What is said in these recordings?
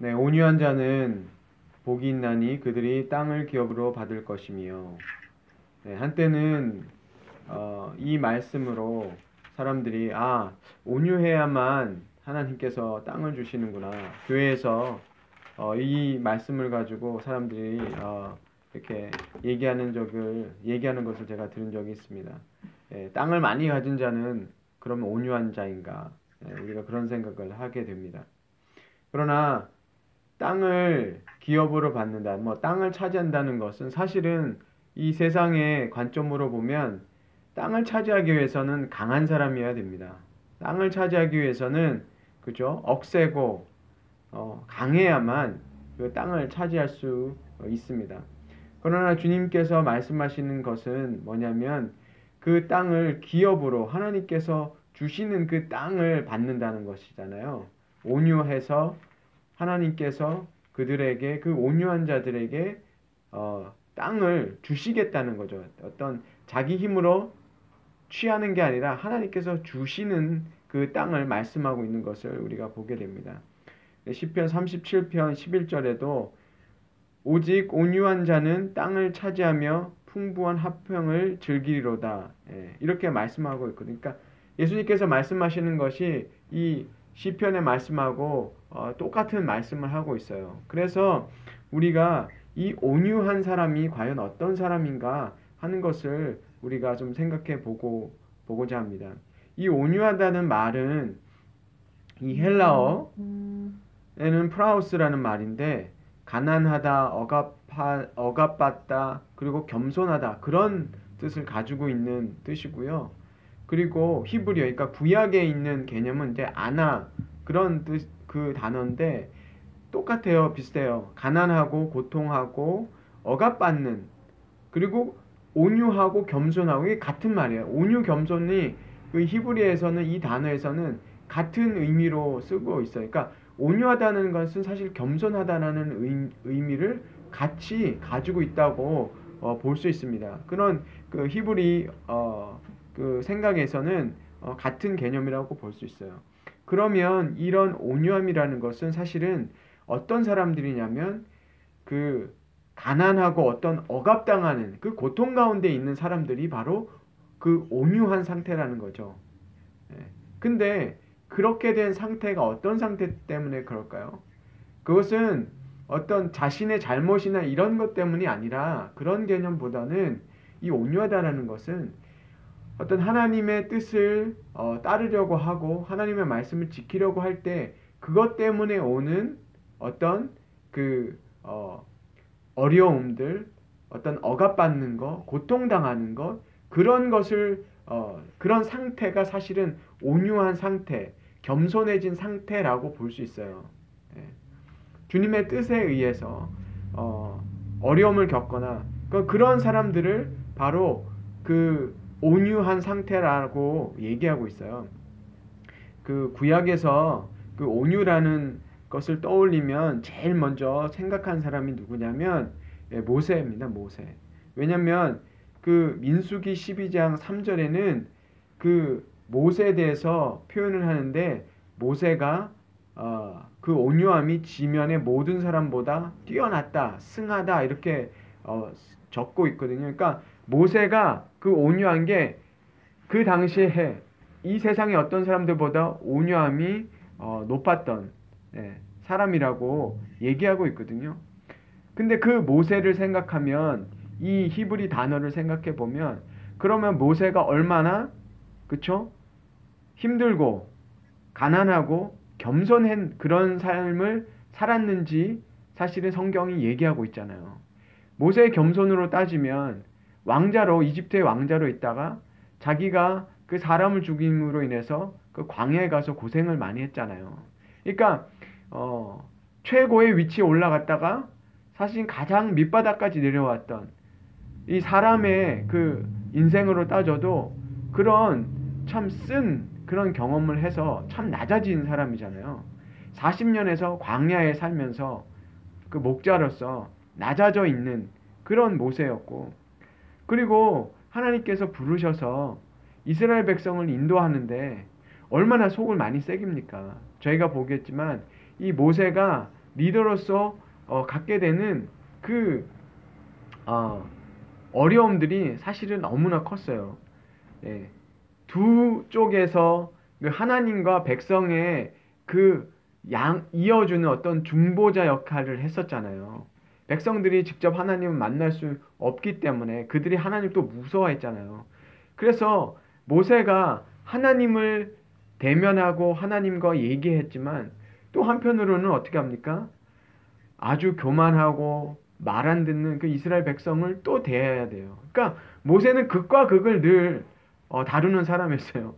네, 온유한 자는 복이 있나니 그들이 땅을 기업으로 받을 것이며. 네, 한때는 이 말씀으로 사람들이 온유해야만 하나님께서 땅을 주시는구나. 교회에서 이 말씀을 가지고 사람들이 이렇게 얘기하는 것을 제가 들은 적이 있습니다. 땅을 많이 가진 자는 그러면 온유한 자인가? 우리가 그런 생각을 하게 됩니다. 그러나 땅을 기업으로 받는다, 뭐 땅을 차지한다는 것은 사실은 이 세상의 관점으로 보면 땅을 차지하기 위해서는 강한 사람이어야 됩니다. 땅을 차지하기 위해서는 그죠? 억세고 강해야만 그 땅을 차지할 수 있습니다. 그러나 주님께서 말씀하시는 것은 뭐냐면 그 땅을 기업으로 하나님께서 주시는 그 땅을 받는다는 것이잖아요. 온유해서 하나님께서 그들에게, 그 온유한 자들에게 땅을 주시겠다는 거죠. 어떤 자기 힘으로 취하는 게 아니라 하나님께서 주시는 그 땅을 말씀하고 있는 것을 우리가 보게 됩니다. 시편 37편 11절에도 오직 온유한 자는 땅을 차지하며 풍부한 화평을 즐기리로다. 이렇게 말씀하고 있거든요. 그러니까 예수님께서 말씀하시는 것이 이 시편의 말씀하고 똑같은 말씀을 하고 있어요. 그래서 우리가 이 온유한 사람이 과연 어떤 사람인가 하는 것을 우리가 좀 생각해 보고자 합니다. 이 온유하다는 말은 이 헬라어에는 프라우스라는 말인데 가난하다, 억압받다, 그리고 겸손하다 그런 뜻을 가지고 있는 뜻이고요. 그리고 히브리어, 그러니까 구약에 있는 개념은 이제 아나 그런 뜻 그 단어인데 똑같아요, 비슷해요. 가난하고 고통하고 억압받는 그리고 온유하고 겸손하고 이게 같은 말이에요. 온유 겸손이 그 히브리어에서는 이 단어에서는 같은 의미로 쓰고 있어요. 그러니까 온유하다는 것은 사실 겸손하다는 의미를 같이 가지고 있다고 볼 수 있습니다. 그런 그 히브리 그 생각에서는 같은 개념이라고 볼 수 있어요. 그러면 이런 온유함이라는 것은 사실은 어떤 사람들이냐면 그 가난하고 어떤 억압당하는 그 고통 가운데 있는 사람들이 바로 그 온유한 상태라는 거죠. 근데 그렇게 된 상태가 어떤 상태 때문에 그럴까요? 그것은 어떤 자신의 잘못이나 이런 것 때문이 아니라 그런 개념보다는 이 온유하다라는 것은 어떤 하나님의 뜻을 따르려고 하고 하나님의 말씀을 지키려고 할 때 그것 때문에 오는 어떤 그 어려움들, 어떤 억압받는 것, 고통당하는 것 그런 것을 그런 상태가 사실은 온유한 상태, 겸손해진 상태라고 볼 수 있어요. 주님의 뜻에 의해서 어려움을 겪거나 그런 사람들을 바로 그 온유한 상태라고 얘기하고 있어요. 그 구약에서 그 온유라는 것을 떠올리면 제일 먼저 생각한 사람이 누구냐면 모세입니다. 모세. 왜냐면 그 민수기 12장 3절에는 그 모세에 대해서 표현을 하는데 모세가 그 온유함이 지면의 모든 사람보다 뛰어났다, 승하다 이렇게 적고 있거든요. 그러니까 모세가 그 온유한 게 그 당시에 이 세상의 어떤 사람들보다 온유함이 높았던 사람이라고 얘기하고 있거든요. 근데 그 모세를 생각하면 이 히브리 단어를 생각해 보면 그러면 모세가 얼마나 그쵸? 힘들고 가난하고 겸손한 그런 삶을 살았는지 사실은 성경이 얘기하고 있잖아요. 모세의 겸손으로 따지면 왕자로 이집트의 왕자로 있다가 자기가 그 사람을 죽임으로 인해서 그 광야에 가서 고생을 많이 했잖아요. 그러니까 최고의 위치에 올라갔다가 사실 가장 밑바닥까지 내려왔던 이 사람의 그 인생으로 따져도 그런 참 쓴 그런 경험을 해서 참 낮아진 사람이잖아요. 40년에서 광야에 살면서 그 목자로서 낮아져 있는 그런 모세였고 그리고 하나님께서 부르셔서 이스라엘 백성을 인도하는데 얼마나 속을 많이 새깁니까? 저희가 보겠지만 이 모세가 리더로서 갖게 되는 그 어려움들이 사실은 너무나 컸어요. 예. 두 쪽에서 그 하나님과 백성의 그 이어주는 어떤 중보자 역할을 했었잖아요. 백성들이 직접 하나님을 만날 수 없기 때문에 그들이 하나님을 또 무서워했잖아요. 그래서 모세가 하나님을 대면하고 하나님과 얘기했지만 또 한편으로는 어떻게 합니까? 아주 교만하고 말 안 듣는 그 이스라엘 백성을 또 대해야 돼요. 그러니까 모세는 극과 극을 늘 다루는 사람이었어요.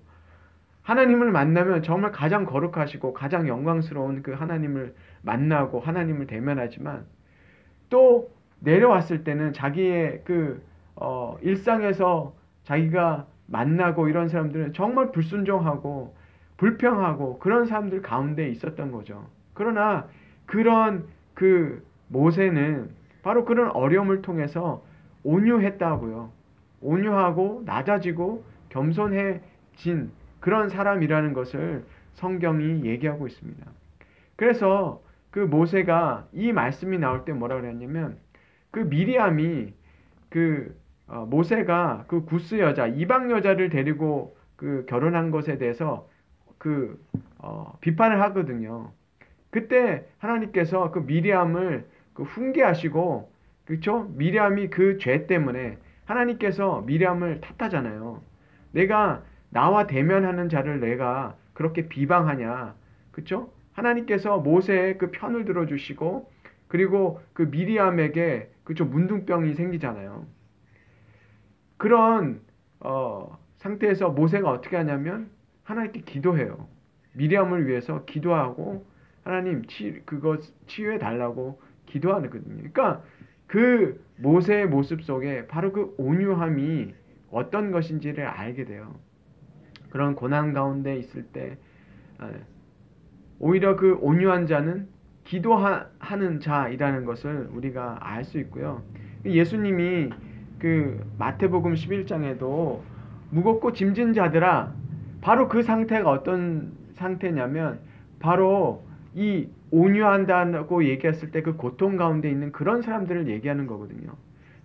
하나님을 만나면 정말 가장 거룩하시고 가장 영광스러운 그 하나님을 만나고 하나님을 대면하지만 또 내려왔을 때는 자기의 그 일상에서 자기가 만나고 이런 사람들은 정말 불순종하고 불평하고 그런 사람들 가운데 있었던 거죠. 그러나 그런 그 모세는 바로 그런 어려움을 통해서 온유했다고요. 온유하고 낮아지고 겸손해진 그런 사람이라는 것을 성경이 얘기하고 있습니다. 그래서 그 모세가 이 말씀이 나올 때 뭐라 그랬냐면 그 미리암이 그 모세가 그 구스 여자 이방 여자를 데리고 그 결혼한 것에 대해서 그 비판을 하거든요. 그때 하나님께서 그 미리암을 그 훈계하시고 그렇죠? 미리암이 그 죄 때문에 하나님께서 미리암을 탓하잖아요. 내가 나와 대면하는 자를 내가 그렇게 비방하냐. 그렇죠? 하나님께서 모세의 그 편을 들어주시고 그리고 그 미리암에게 그렇죠? 문둥병이 생기잖아요. 그런 상태에서 모세가 어떻게 하냐면 하나님께 기도해요. 미리암을 위해서 기도하고 하나님 그거 치유해 달라고 기도하거든요. 그러니까 그 모세의 모습 속에 바로 그 온유함이 어떤 것인지를 알게 돼요. 그런 고난 가운데 있을 때 오히려 그 온유한 자는 기도하는 자이라는 것을 우리가 알 수 있고요. 예수님이 그 마태복음 11장에도 무겁고 짐진 자들아, 바로 그 상태가 어떤 상태냐면 바로 이 온유한다고 얘기했을 때 그 고통 가운데 있는 그런 사람들을 얘기하는 거거든요.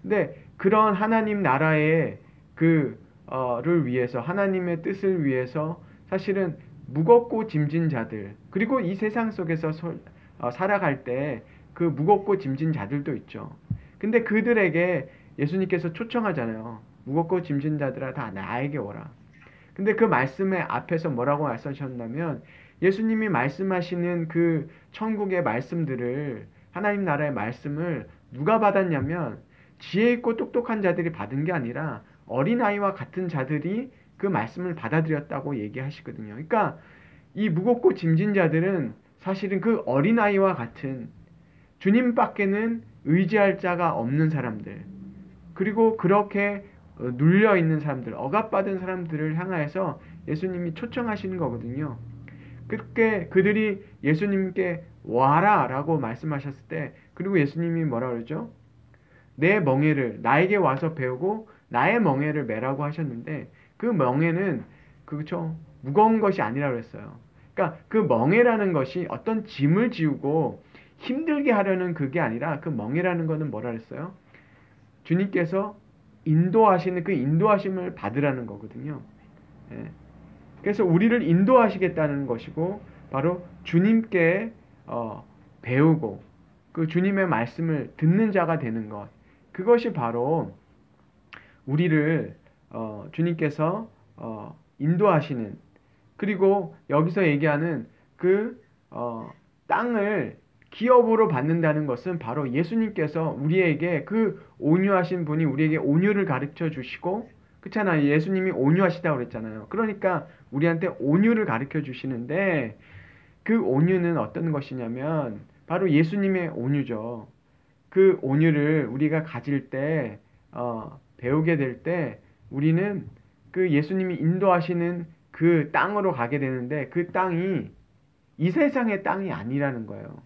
근데 그런 하나님 나라의 를 위해서 하나님의 뜻을 위해서 사실은 무겁고 짐진 자들, 그리고 이 세상 속에서 살아갈 때 그 무겁고 짐진 자들도 있죠. 근데 그들에게 예수님께서 초청하잖아요. 무겁고 짐진 자들아 다 나에게 오라. 근데 그 말씀의 앞에서 뭐라고 말씀하셨냐면 예수님이 말씀하시는 그 천국의 말씀들을, 하나님 나라의 말씀을 누가 받았냐면 지혜 있고 똑똑한 자들이 받은 게 아니라 어린아이와 같은 자들이 그 말씀을 받아들였다고 얘기하시거든요. 그러니까 이 무겁고 짐진 자들은 사실은 그 어린아이와 같은 주님밖에는 의지할 자가 없는 사람들, 그리고 그렇게 눌려있는 사람들, 억압받은 사람들을 향하여서 예수님이 초청하시는 거거든요. 그때 그들이 예수님께 와라 라고 말씀하셨을 때, 그리고 예수님이 뭐라 그러죠? 내 멍에를 나에게 와서 배우고 나의 멍에를 매라고 하셨는데, 그 멍에는 그렇죠? 무거운 것이 아니라 그랬어요. 그러니까 그 멍에라는 것이 어떤 짐을 지우고 힘들게 하려는 그게 아니라, 그 멍에라는 거는 뭐라 그랬어요? 주님께서 인도하시는 그 인도하심을 받으라는 거거든요. 예. 그래서 우리를 인도하시겠다는 것이고, 바로 주님께 배우고 그 주님의 말씀을 듣는 자가 되는 것, 그것이 바로 우리를 주님께서 인도하시는, 그리고 여기서 얘기하는 그 땅을 기업으로 받는다는 것은 바로 예수님께서 우리에게 그 온유하신 분이 우리에게 온유를 가르쳐 주시고, 그렇잖아요. 예수님이 온유하시다고 그랬잖아요. 그러니까 우리한테 온유를 가르쳐 주시는데, 그 온유는 어떤 것이냐면 바로 예수님의 온유죠. 그 온유를 우리가 가질 때, 배우게 될 때 우리는 그 예수님이 인도하시는 그 땅으로 가게 되는데, 그 땅이 이 세상의 땅이 아니라는 거예요.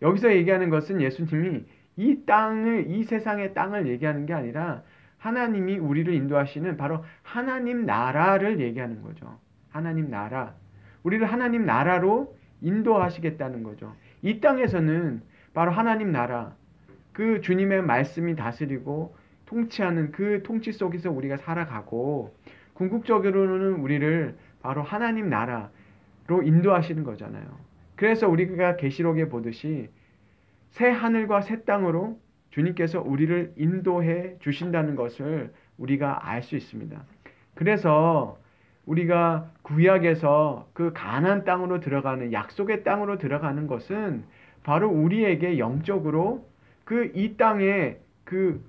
여기서 얘기하는 것은 예수님이 이 땅을, 이 세상의 땅을 얘기하는 게 아니라 하나님이 우리를 인도하시는 바로 하나님 나라를 얘기하는 거죠. 하나님 나라. 우리를 하나님 나라로 인도하시겠다는 거죠. 이 땅에서는 바로 하나님 나라, 그 주님의 말씀이 다스리고 통치하는 그 통치 속에서 우리가 살아가고, 궁극적으로는 우리를 바로 하나님 나라로 인도하시는 거잖아요. 그래서 우리가 계시록에 보듯이 새 하늘과 새 땅으로 주님께서 우리를 인도해 주신다는 것을 우리가 알 수 있습니다. 그래서 우리가 구약에서 그 가나안 땅으로 들어가는, 약속의 땅으로 들어가는 것은 바로 우리에게 영적으로 그 이 땅의 그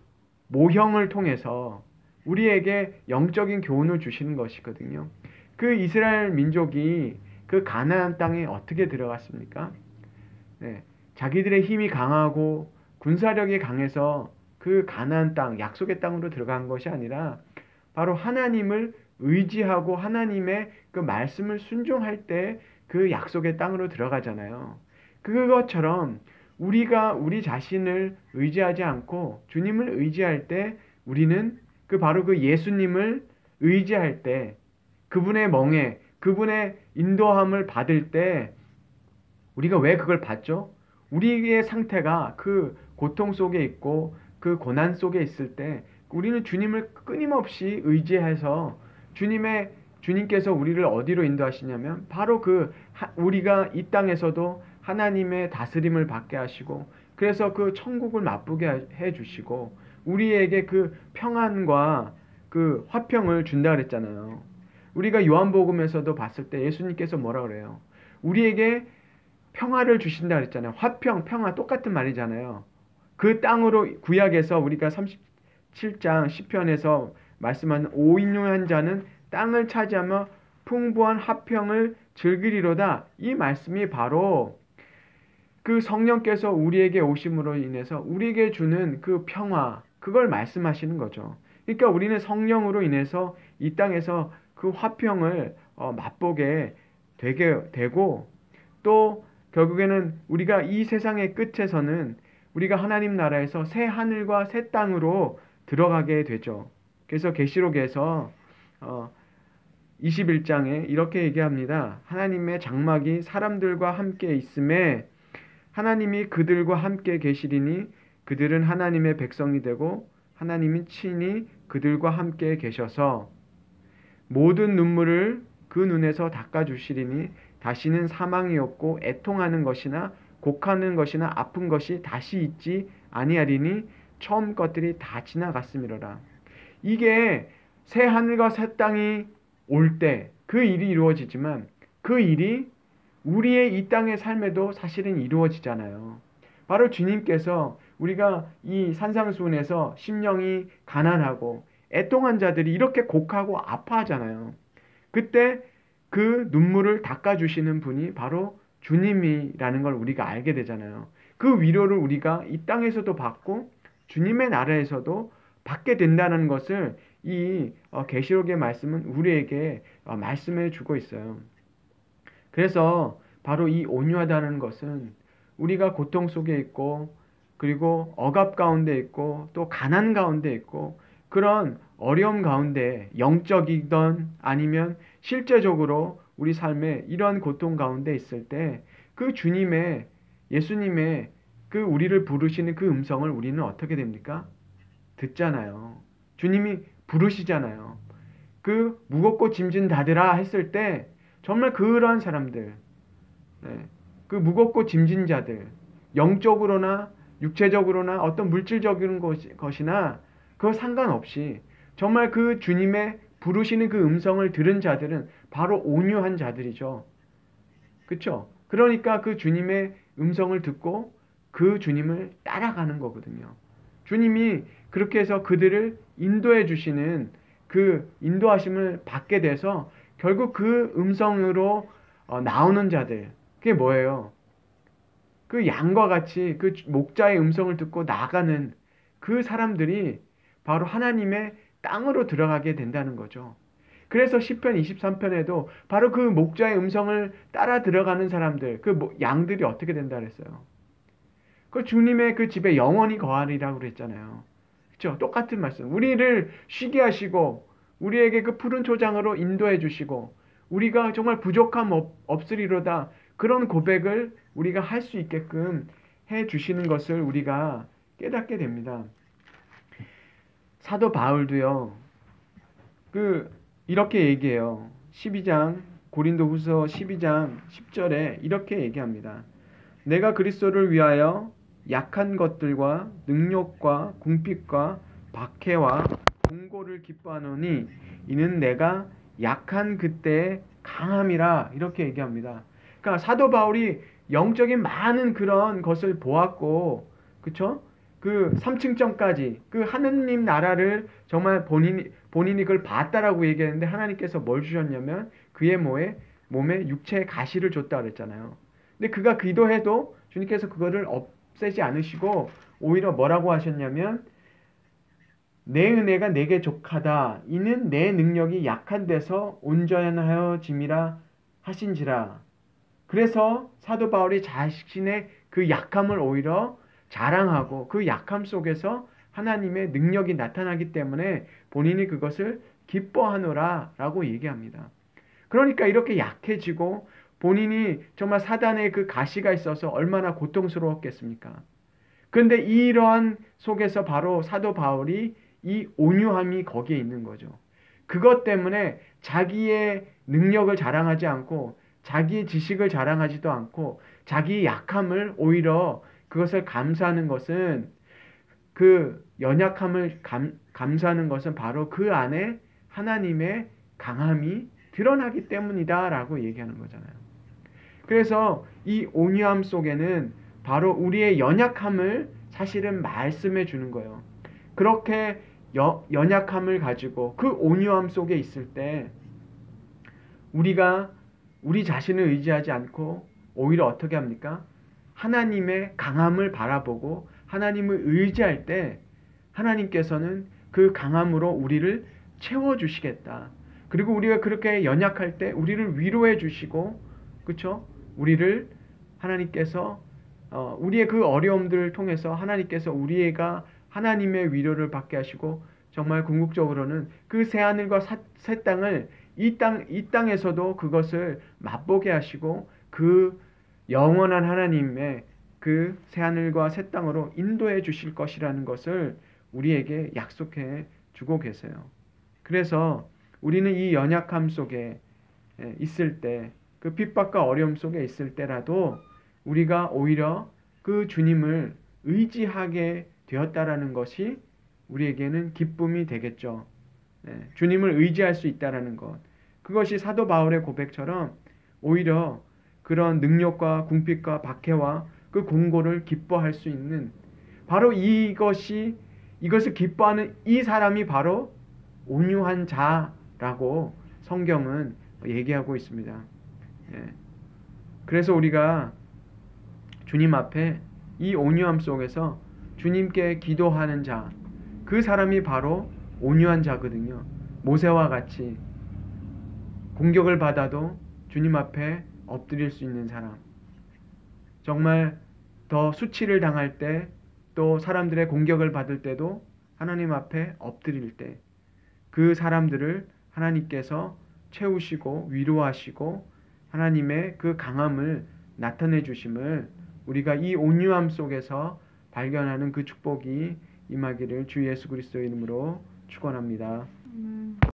모형을 통해서 우리에게 영적인 교훈을 주시는 것이거든요. 그 이스라엘 민족이 그 가나안 땅에 어떻게 들어갔습니까? 네, 자기들의 힘이 강하고 군사력이 강해서 그 가나안 땅, 약속의 땅으로 들어간 것이 아니라 바로 하나님을 의지하고 하나님의 그 말씀을 순종할 때 그 약속의 땅으로 들어가잖아요. 그것처럼 우리가 우리 자신을 의지하지 않고 주님을 의지할 때, 우리는 그 바로 그 예수님을 의지할 때, 그분의 멍에, 그분의 인도함을 받을 때, 우리가 왜 그걸 받죠? 우리의 상태가 그 고통 속에 있고 그 고난 속에 있을 때 우리는 주님을 끊임없이 의지해서 주님께서 우리를 어디로 인도하시냐면 바로 우리가 이 땅에서도 하나님의 다스림을 받게 하시고, 그래서 그 천국을 맛보게 해 주시고 우리에게 그 평안과 그 화평을 준다 그랬잖아요. 우리가 요한복음에서도 봤을 때 예수님께서 뭐라 그래요? 우리에게 평화를 주신다 그랬잖아요. 화평, 평화 똑같은 말이잖아요. 그 땅으로, 구약에서 우리가 37장 시편에서 말씀하는 오인용한 자는 땅을 차지하며 풍부한 화평을 즐기리로다. 이 말씀이 바로 그 성령께서 우리에게 오심으로 인해서 우리에게 주는 그 평화, 그걸 말씀하시는 거죠. 그러니까 우리는 성령으로 인해서 이 땅에서 그 화평을 맛보게 되게 되고, 또 결국에는 우리가 이 세상의 끝에서는 우리가 하나님 나라에서 새 하늘과 새 땅으로 들어가게 되죠. 그래서 계시록에서 21장에 이렇게 얘기합니다. 하나님의 장막이 사람들과 함께 있음에 하나님이 그들과 함께 계시리니 그들은 하나님의 백성이 되고 하나님이 친히 그들과 함께 계셔서 모든 눈물을 그 눈에서 닦아주시리니 다시는 사망이 없고 애통하는 것이나 곡하는 것이나 아픈 것이 다시 있지 아니하리니 처음 것들이 다 지나갔음이로라. 이게 새 하늘과 새 땅이 올 때 그 일이 이루어지지만 그 일이 우리의 이 땅의 삶에도 사실은 이루어지잖아요. 바로 주님께서 우리가 이 산상수훈에서 심령이 가난하고 애통한 자들이 이렇게 곡하고 아파하잖아요. 그때 그 눈물을 닦아주시는 분이 바로 주님이라는 걸 우리가 알게 되잖아요. 그 위로를 우리가 이 땅에서도 받고 주님의 나라에서도 받게 된다는 것을 이 계시록의 말씀은 우리에게 말씀해 주고 있어요. 그래서 바로 이 온유하다는 것은 우리가 고통 속에 있고, 그리고 억압 가운데 있고, 또 가난 가운데 있고, 그런 어려움 가운데, 영적이든 아니면 실제적으로 우리 삶에 이러한 고통 가운데 있을 때 그 주님의, 예수님의 그 우리를 부르시는 그 음성을 우리는 어떻게 됩니까? 듣잖아요. 주님이 부르시잖아요. 그 무겁고 짐진 자들아 했을 때 정말 그러한 사람들, 그 무겁고 짐진 자들, 영적으로나 육체적으로나 어떤 물질적인 것이나 그거 상관없이 정말 그 주님의 부르시는 그 음성을 들은 자들은 바로 온유한 자들이죠. 그렇죠? 그러니까 그 주님의 음성을 듣고 그 주님을 따라가는 거거든요. 주님이 그렇게 해서 그들을 인도해 주시는 그 인도하심을 받게 돼서 결국 그 음성으로 나오는 자들, 그게 뭐예요? 그 양과 같이 그 목자의 음성을 듣고 나가는 그 사람들이 바로 하나님의 땅으로 들어가게 된다는 거죠. 그래서 시편 23편에도 바로 그 목자의 음성을 따라 들어가는 사람들, 그 양들이 어떻게 된다 그랬어요? 그 주님의 그 집에 영원히 거하리라고 그랬잖아요. 그렇죠? 똑같은 말씀. 우리를 쉬게 하시고 우리에게 그 푸른 초장으로 인도해 주시고 우리가 정말 부족함 없으리로다. 그런 고백을 우리가 할 수 있게끔 해 주시는 것을 우리가 깨닫게 됩니다. 사도 바울도요. 이렇게 얘기해요. 12장 고린도후서 12장 10절에 이렇게 얘기합니다. 내가 그리스도를 위하여 약한 것들과 능력과 궁핍과 박해와 공고를 기뻐하노니 이는 내가 약한 그때의 강함이라 이렇게 얘기합니다. 그러니까 사도 바울이 영적인 많은 그런 것을 보았고, 그쵸? 그 3층점까지 그 하느님 나라를 정말 본인이 그걸 봤다라고 얘기했는데 하나님께서 뭘 주셨냐면 그의 몸에 육체의 가시를 줬다 그랬잖아요. 근데 그가 기도해도 주님께서 그거를 없애지 않으시고 오히려 뭐라고 하셨냐면 내 은혜가 내게 족하다. 이는 내 능력이 약한 데서 온전하여짐이라 하신지라. 그래서 사도 바울이 자신의 그 약함을 오히려 자랑하고 그 약함 속에서 하나님의 능력이 나타나기 때문에 본인이 그것을 기뻐하노라 라고 얘기합니다. 그러니까 이렇게 약해지고 본인이 정말 사단의 그 가시가 있어서 얼마나 고통스러웠겠습니까? 그런데 이러한 속에서 바로 사도 바울이 이 온유함이 거기에 있는 거죠. 그것 때문에 자기의 능력을 자랑하지 않고 자기의 지식을 자랑하지도 않고 자기의 약함을 오히려 그것을 감사하는 것은 그 연약함을 감사하는 것은 바로 그 안에 하나님의 강함이 드러나기 때문이다 라고 얘기하는 거잖아요. 그래서 이 온유함 속에는 바로 우리의 연약함을 사실은 말씀해 주는 거예요. 그렇게 연약함을 가지고 그 온유함 속에 있을 때 우리가 우리 자신을 의지하지 않고 오히려 어떻게 합니까? 하나님의 강함을 바라보고 하나님을 의지할 때 하나님께서는 그 강함으로 우리를 채워주시겠다. 그리고 우리가 그렇게 연약할 때 우리를 위로해 주시고, 그렇죠? 우리를 하나님께서 우리의 그 어려움들을 통해서 하나님께서 우리가 하나님의 위로를 받게 하시고 정말 궁극적으로는 그 새하늘과 새 땅을 이 땅에서도 그것을 맛보게 하시고 그 영원한 하나님의 그 새하늘과 새 땅으로 인도해 주실 것이라는 것을 우리에게 약속해 주고 계세요. 그래서 우리는 이 연약함 속에 있을 때, 그 핍박과 어려움 속에 있을 때라도 우리가 오히려 그 주님을 의지하게 되었다라는 것이 우리에게는 기쁨이 되겠죠. 주님을 의지할 수 있다라는 것. 그것이 사도 바울의 고백처럼 오히려 그런 능력과 궁핍과 박해와 그 공고를 기뻐할 수 있는 바로 이것을 기뻐하는 이 사람이 바로 온유한 자라고 성경은 얘기하고 있습니다. 그래서 우리가 주님 앞에 이 온유함 속에서 주님께 기도하는 자, 그 사람이 바로 온유한 자거든요. 모세와 같이 공격을 받아도 주님 앞에 엎드릴 수 있는 사람, 정말 더 수치를 당할 때, 또 사람들의 공격을 받을 때도 하나님 앞에 엎드릴 때 그 사람들을 하나님께서 채우시고 위로하시고 하나님의 그 강함을 나타내 주심을 우리가 이 온유함 속에서 발견하는 그 축복이 임하기를 주 예수 그리스도의 이름으로 축원합니다.